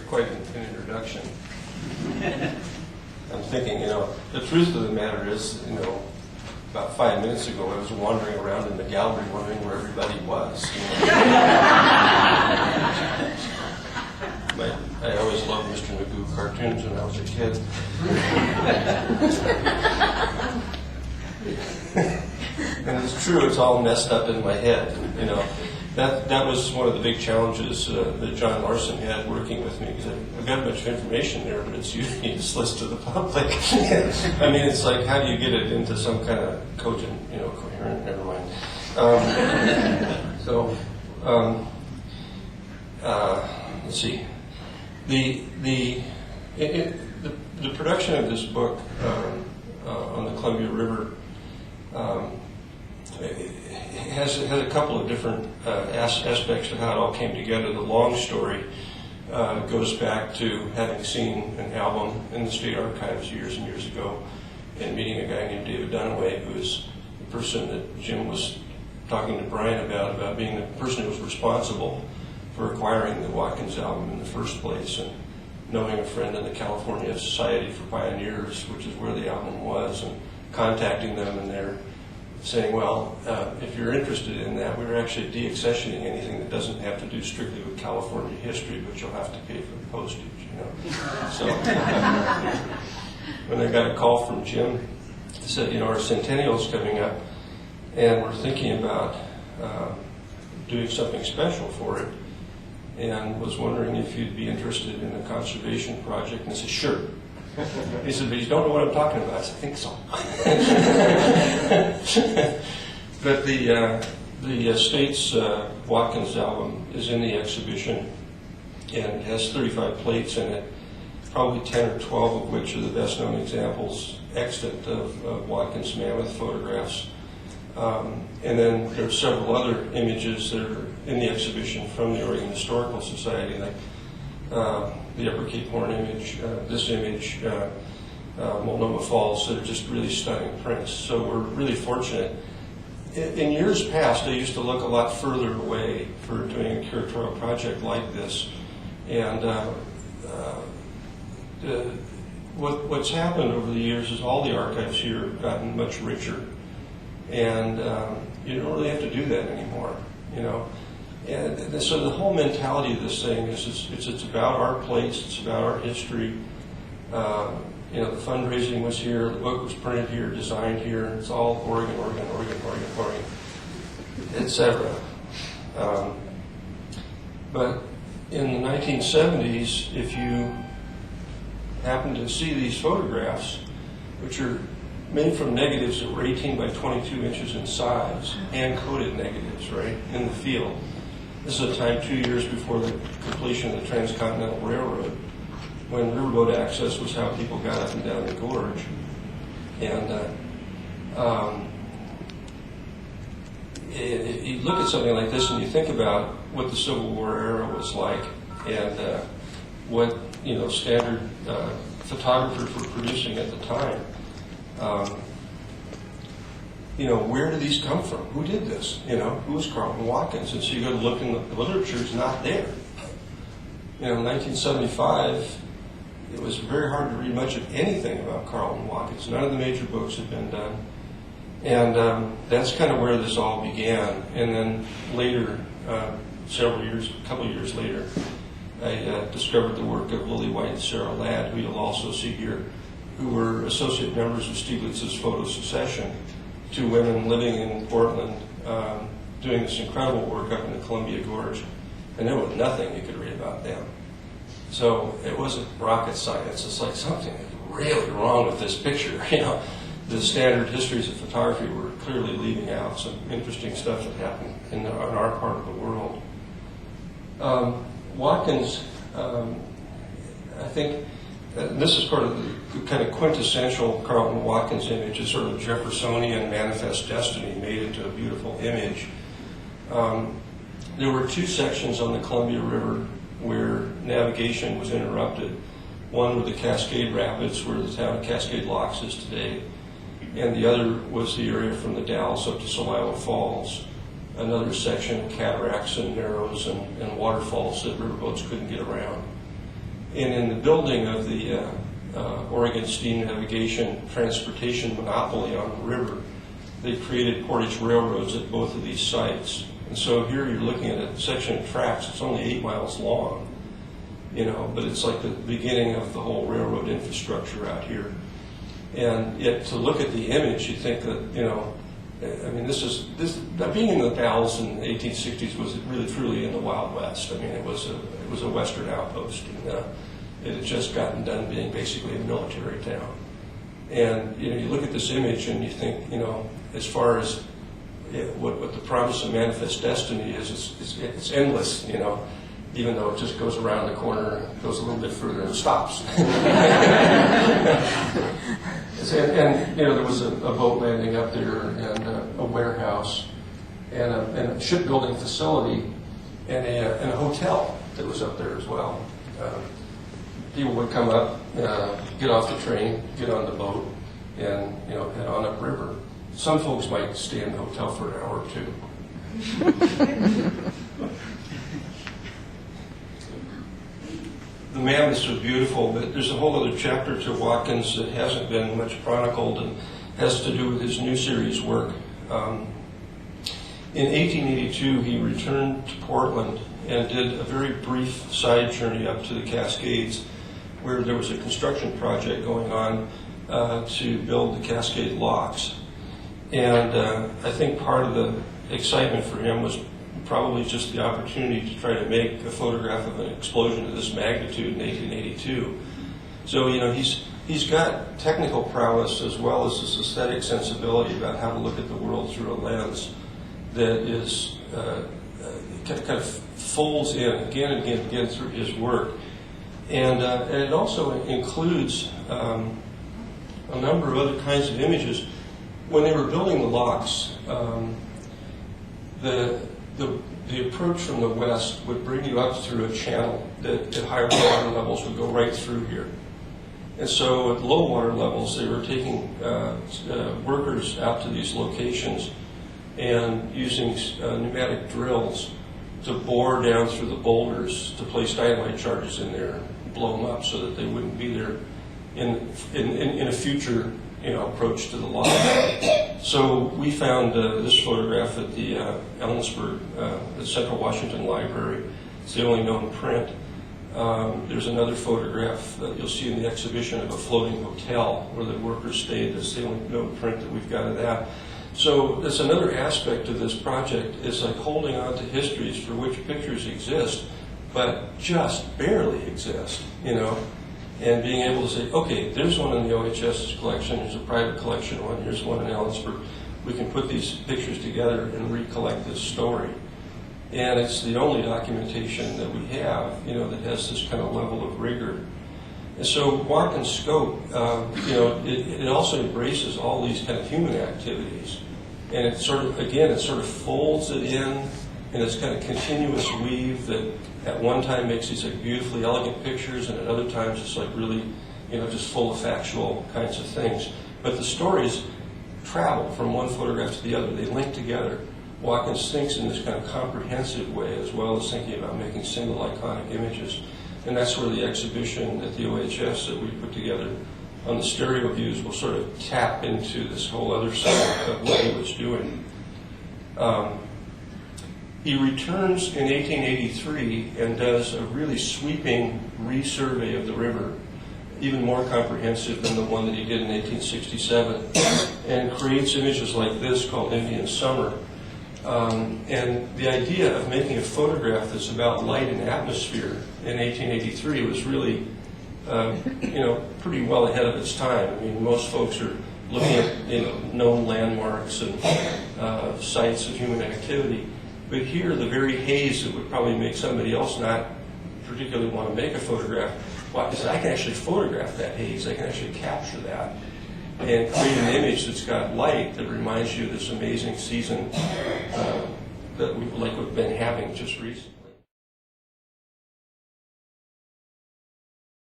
quite an introduction. I'm thinking, the truth of the matter is, about 5 minutes ago, I was wandering around in the gallery wondering where everybody was. I always loved Mr. Magoo cartoons when I was a kid. And it's true, it's all messed up in my head. That was one of the big challenges that John Larson had working with me, because I've got a bunch of information there, but it's usually useless to the public. I mean, it's like, how do you get it into some kind of cogent, coherent, never mind. Let's see. The production of this book on the Columbia River has a couple of different aspects to how it all came together. The long story goes back to having seen an album in the State Archives years and years ago and meeting a guy named David Dunaway, who is the person that Jim was talking to Brian about being the person who was responsible for acquiring the Watkins album in the first place, and knowing a friend in the California Society for Pioneers, which is where the album was, and contacting them, and they're saying, well, if you're interested in that, we're actually deaccessioning anything that doesn't have to do strictly with California history, but you'll have to pay for the postage, So when I got a call from Jim, he said, our centennial's coming up, and we're thinking about doing something special for it, and was wondering if you'd be interested in a conservation project. And I said, sure. He said, but you don't know what I'm talking about. I said, I think so. But the state's Watkins album is in the exhibition, and it has 35 plates in it, probably 10 or 12 of which are the best-known examples extant of Watkins mammoth photographs. And then there are several other images that are in the exhibition from the Oregon Historical Society, like the Upper Cape Horn image, this image, Multnomah Falls, that are just really stunning prints. So we're really fortunate. In years past, I used to look a lot further away for doing a curatorial project like this. And what's happened over the years is all the archives here have gotten much richer. And you don't really have to do that anymore, And so the whole mentality of this thing is it's about our place, it's about our history. The fundraising was here, the book was printed here, designed here. It's all Oregon, etc. But in the 1970s, if you happen to see these photographs, which are made from negatives that were 18 by 22 inches in size, hand-coated negatives, right, in the field. This is a time 2 years before the completion of the Transcontinental Railroad, when riverboat access was how people got up and down the gorge. And you look at something like this and you think about what the Civil War era was like, and what standard photographers were producing at the time. Where do these come from? Who did this? Who was Carlton Watkins? And so you go to look in the literature, it's not there. In 1975, it was very hard to read much of anything about Carlton Watkins. None of the major books had been done. And that's kind of where this all began. And then later, a couple of years later, I discovered the work of Lily White and Sarah Ladd, who you'll also see here, who were associate members of Stieglitz's Photo Succession, two women living in Portland, doing this incredible work up in the Columbia Gorge, and there was nothing you could read about them. So it wasn't rocket science. It's like something really wrong with this picture. The standard histories of photography were clearly leaving out some interesting stuff that happened in our part of the world. Watkins, I think, this is part of the kind of quintessential Carlton Watkins image, is sort of Jeffersonian manifest destiny made into a beautiful image. There were two sections on the Columbia River where navigation was interrupted. One were the Cascade Rapids, where the town of Cascade Locks is today, and the other was the area from the Dalles up to Celilo Falls, another section of cataracts and narrows and waterfalls that riverboats couldn't get around. And in the building of the Oregon Steam Navigation Transportation Monopoly on the river, they created portage railroads at both of these sites. And so here you're looking at a section of tracks that's only 8 miles long, but it's like the beginning of the whole railroad infrastructure out here. And yet to look at the image, you think that, being in the Dalles in the 1860s was really truly in the Wild West. I mean, it was a Western outpost, and it had just gotten done being basically a military town. And you look at this image and you think, as far as what the promise of manifest destiny is, it's endless, even though it just goes around the corner, goes a little bit further and stops. And there was a boat landing up there, and a warehouse, and a shipbuilding facility, and a hotel that was up there as well. People would come up, get off the train, get on the boat, and head on upriver. Some folks might stay in the hotel for an hour or two. The mammoths are beautiful, but there's a whole other chapter to Watkins that hasn't been much chronicled and has to do with his new series work. In 1882, he returned to Portland and did a very brief side journey up to the Cascades, where there was a construction project going on to build the Cascade locks. And I think part of the excitement for him was probably just the opportunity to try to make a photograph of an explosion of this magnitude in 1882. So, he's got technical prowess as well as this aesthetic sensibility about how to look at the world through a lens that is kind of folds in again and again and again through his work. And it also includes a number of other kinds of images. When they were building the locks, the approach from the west would bring you up through a channel that at higher water levels would go right through here. And so at low water levels, they were taking workers out to these locations and using pneumatic drills to bore down through the boulders to place dynamite charges in there and blow them up so that they wouldn't be there in a future approach to the lock. So we found this photograph at the Ellensburg, the Central Washington Library. It's the only known print. There's another photograph that you'll see in the exhibition of a floating hotel where the workers stayed. That's the only known print that we've got of that. So that's another aspect of this project, is like holding on to histories for which pictures exist, but just barely exist, and being able to say, okay, there's one in the OHS's collection, there's a private collection one, here's one in Ellensburg. We can put these pictures together and recollect this story. And it's the only documentation that we have, that has this kind of level of rigor. And so Watkins' scope, it also embraces all these kind of human activities. And it sort of folds it in this kind of continuous weave that at one time makes these like beautifully elegant pictures, and at other times it's like really, just full of factual kinds of things. But the stories travel from one photograph to the other. They link together. Watkins thinks in this kind of comprehensive way, as well as thinking about making single iconic images. And that's where the exhibition at the OHS that we put together on the stereo views will sort of tap into this whole other side of what he was doing. He returns in 1883 and does a really sweeping resurvey of the river, even more comprehensive than the one that he did in 1867, and creates images like this called Indian Summer. And the idea of making a photograph that's about light and atmosphere in 1883 was really, pretty well ahead of its time. I mean, most folks are looking at, known landmarks and sites of human activity. But here, the very haze that would probably make somebody else not particularly want to make a photograph, I can actually photograph that haze. I can actually capture that and create an image that's got light that reminds you of this amazing season that we've been having just recently.